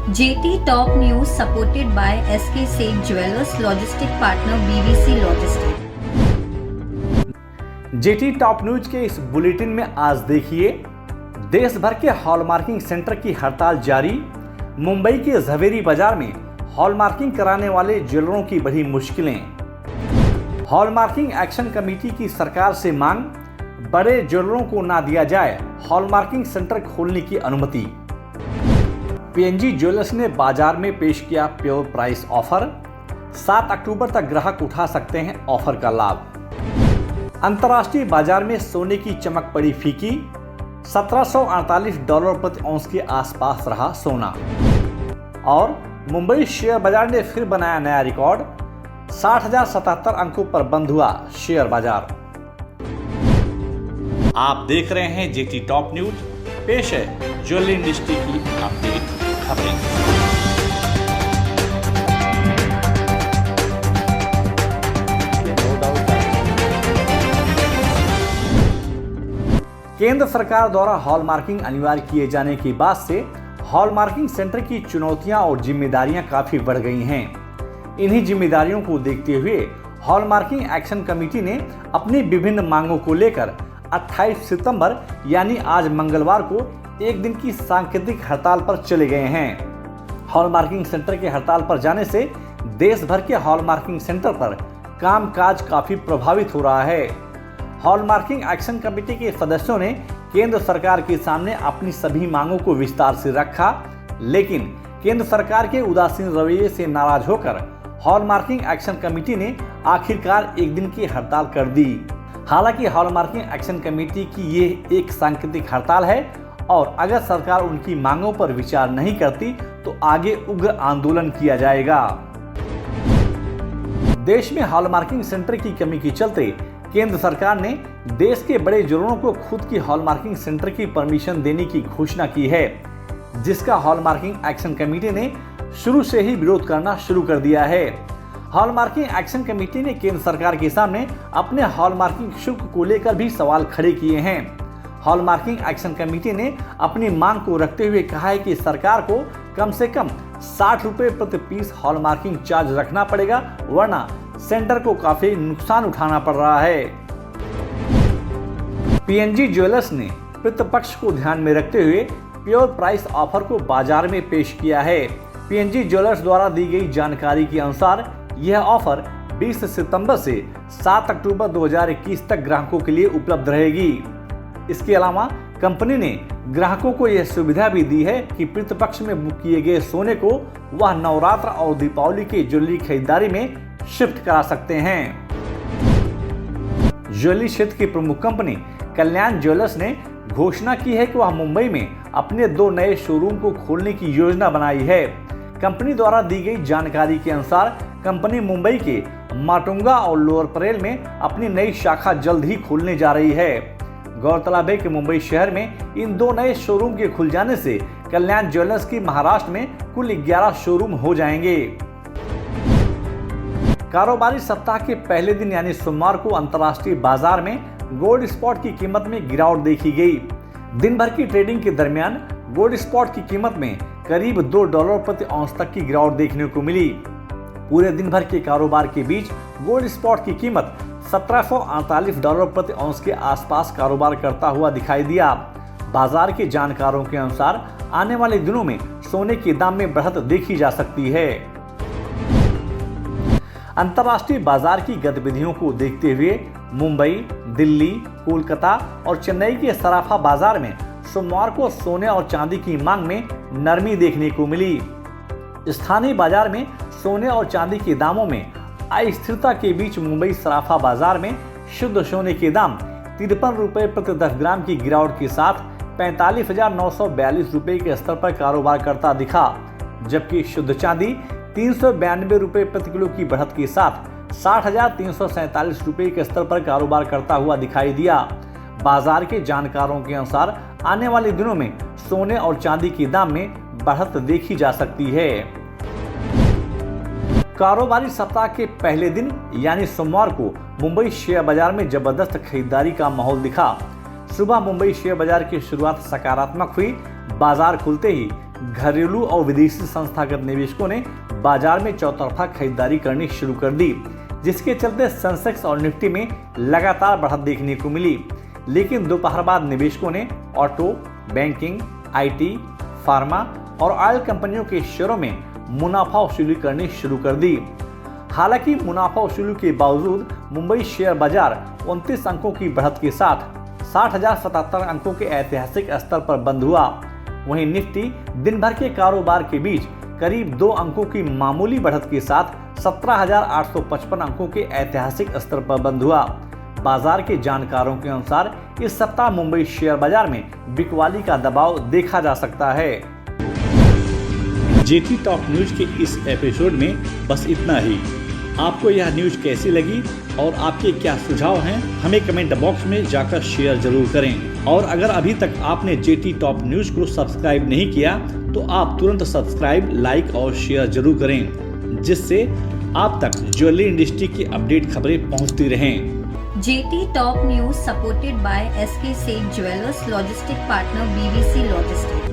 JT Top News supported by SK Seth Jewelers Logistic Partner BBC Logistics। Jetty top news के इस bulletin में आज देखिए, देश भर के हॉलमार्किंग सेंटर की हड़ताल जारी। मुंबई के झवेरी बाजार में हॉलमार्किंग कराने वाले ज्वेलरों की बढ़ी मुश्किलें। हॉलमार्किंग एक्शन कमेटी की सरकार से मांग, बड़े ज्वेलरों को ना दिया जाए हॉलमार्किंग सेंटर खोलने की अनुमति। पीएनजी ज्वेलर्स ने बाजार में पेश किया प्योर प्राइस ऑफर। 7 अक्टूबर तक ग्राहक उठा सकते हैं ऑफर का लाभ। अंतर्राष्ट्रीय बाजार में सोने की चमक पड़ी फीकी। $1748 प्रति औंस के आसपास रहा सोना। और मुंबई शेयर बाजार ने फिर बनाया नया रिकॉर्ड। 60,077 अंकों पर बंद हुआ शेयर बाजार। आप देख रहे हैं जेटी टॉप न्यूज। पेश है ज्वेलरी इंडस्ट्री की अपडेट खबरें। केंद्र सरकार द्वारा हॉलमार्किंग अनिवार्य किए जाने के बाद से हॉलमार्किंग सेंटर की चुनौतियां और जिम्मेदारियां काफी बढ़ गई हैं। इन्हीं जिम्मेदारियों को देखते हुए हॉलमार्किंग एक्शन कमेटी ने अपनी विभिन्न मांगों को लेकर 28 सितंबर यानी आज मंगलवार को एक दिन की सांकेतिक हड़ताल पर चले गए हैं। हॉलमार्किंग सेंटर के हड़ताल पर जाने से देश भर के हॉलमार्किंग सेंटर पर कामकाज काफी प्रभावित हो रहा है। हॉलमार्किंग एक्शन कमेटी के सदस्यों ने केंद्र सरकार के सामने अपनी सभी मांगों को विस्तार से रखा, लेकिन केंद्र सरकार के उदासीन रवैये से नाराज होकर हॉलमार्किंग एक्शन कमेटी ने आखिरकार एक दिन की हड़ताल कर दी। हालांकि हॉलमार्किंग एक्शन कमेटी की ये एक सांकेतिक हड़ताल है और अगर सरकार उनकी मांगों पर विचार नहीं करती तो आगे उग्र आंदोलन किया जाएगा। देश में हॉलमार्किंग सेंटर की कमी के चलते केंद्र सरकार ने देश के बड़े ज्वेलरों को खुद की हॉलमार्किंग सेंटर की परमिशन देने की घोषणा की है, जिसका हॉलमार्किंग एक्शन कमेटी ने शुरू से ही विरोध करना शुरू कर दिया है। हॉलमार्किंग एक्शन कमेटी ने केंद्र सरकार के सामने अपने हॉलमार्किंग शुल्क को लेकर भी सवाल खड़े किए हैं। हॉलमार्किंग एक्शन कमेटी ने अपनी मांग को रखते हुए कहा है कि सरकार को कम से कम 60 रुपए प्रति पीस हॉलमार्किंग चार्ज रखना पड़ेगा, वरना सेंटर को काफी नुकसान उठाना पड़ रहा है। पीएनजी ज्वेलर्स ने प्रतिपक्ष को ध्यान में रखते हुए प्योर प्राइस ऑफर को बाजार में पेश किया है। पीएनजी ज्वेलर्स द्वारा दी गई जानकारी के अनुसार यह ऑफर 20 सितंबर से 7 अक्टूबर 2021 तक ग्राहकों के लिए उपलब्ध रहेगी। इसके अलावा कंपनी ने ग्राहकों को यह सुविधा भी दी है कि प्रतिपक्ष में बुक किए गए सोने को वह नवरात्र और दीपावली की ज्वेलरी खरीदारी में शिफ्ट करा सकते हैं। ज्वेलरी क्षेत्र की प्रमुख कंपनी कल्याण ज्वेलर्स ने घोषणा की है कि वह मुंबई में अपने 2 नए शोरूम को खोलने की योजना बनाई है। कंपनी द्वारा दी गई जानकारी के अनुसार कंपनी मुंबई के माटुंगा और लोअर परेल में अपनी नई शाखा जल्द ही खोलने जा रही है। गौरतलब है कि मुंबई शहर में इन 2 नए शोरूम के खुल जाने से कल्याण ज्वेलर्स की महाराष्ट्र में कुल 11 शोरूम हो जाएंगे। कारोबारी सप्ताह के पहले दिन यानी सोमवार को अंतर्राष्ट्रीय बाजार में गोल्ड स्पॉट की कीमत में गिरावट देखी गई। दिन भर की ट्रेडिंग के दरमियान गोल्ड स्पॉट की कीमत में करीब $2 प्रति औंस तक की गिरावट देखने को मिली। पूरे दिन भर के कारोबार के बीच गोल्ड स्पॉट की कीमत $1748 प्रति औंस के आसपास कारोबार करता हुआ दिखाई दिया। बाजार के जानकारों के अनुसार आने वाले दिनों में सोने के दाम में बढ़त देखी जा सकती है। अंतर्राष्ट्रीय बाजार की गतिविधियों को देखते हुए मुंबई, दिल्ली, कोलकाता और चेन्नई के सराफा बाजार में सोमवार को सोने और चांदी की मांग में नरमी देखने को मिली। स्थानीय बाजार में सोने और चांदी के दामों में अस्थिरता के बीच मुंबई सराफा बाजार में शुद्ध सोने के दाम 53 रुपए प्रति 10 ग्राम की गिरावट के साथ 45,942 रुपए के स्तर पर कारोबार करता दिखा, जबकि शुद्ध चांदी 392 रुपए प्रति किलो की बढ़त के साथ 60,347 रुपए के स्तर पर कारोबार करता हुआ दिखाई दिया। बाजार के जानकारों के अनुसार आने वाले दिनों में सोने और चांदी के दाम में बढ़त देखी जा सकती है। कारोबारी सप्ताह के पहले दिन यानी सोमवार को मुंबई शेयर बाजार में जबरदस्त खरीदारी का माहौल दिखा। सुबह मुंबई शेयर बाजार की शुरुआत सकारात्मक हुई। बाजार खुलते ही घरेलू और विदेशी संस्थागत निवेशकों ने बाजार में चौतरफा खरीदारी करनी शुरू कर दी, जिसके चलते सेंसेक्स और निफ्टी में लगातार बढ़त देखने को मिली। लेकिन दोपहर बाद निवेशकों ने ऑटो, बैंकिंग, आईटी, फार्मा और ऑयल कंपनियों के शेयरों में मुनाफा वसूली करनी शुरू कर दी। हालांकि मुनाफा वसूली के बावजूद मुंबई शेयर बाजार 29 अंकों की बढ़त के साथ 60,077 अंकों के ऐतिहासिक स्तर पर बंद हुआ। वहीं निफ्टी दिन भर के कारोबार के बीच करीब 2 अंकों की मामूली बढ़त के साथ 17,855 अंकों के ऐतिहासिक स्तर पर बंद हुआ। बाजार के जानकारों के अनुसार इस सप्ताह मुंबई शेयर बाजार में बिकवाली का दबाव देखा जा सकता है। जेटी टॉप न्यूज के इस एपिसोड में बस इतना ही। आपको यह न्यूज कैसी लगी और आपके क्या सुझाव हैं, हमें कमेंट बॉक्स में जाकर शेयर जरूर करें। और अगर अभी तक आपने जेटी टॉप न्यूज को सब्सक्राइब नहीं किया तो आप तुरंत सब्सक्राइब, लाइक और शेयर जरूर करें, जिससे आप तक ज्वेलरी इंडस्ट्री की अपडेट खबरें पहुंचती रहें। JT Top News supported by SK Seth Jewelers Logistic Partner BBC Logistics.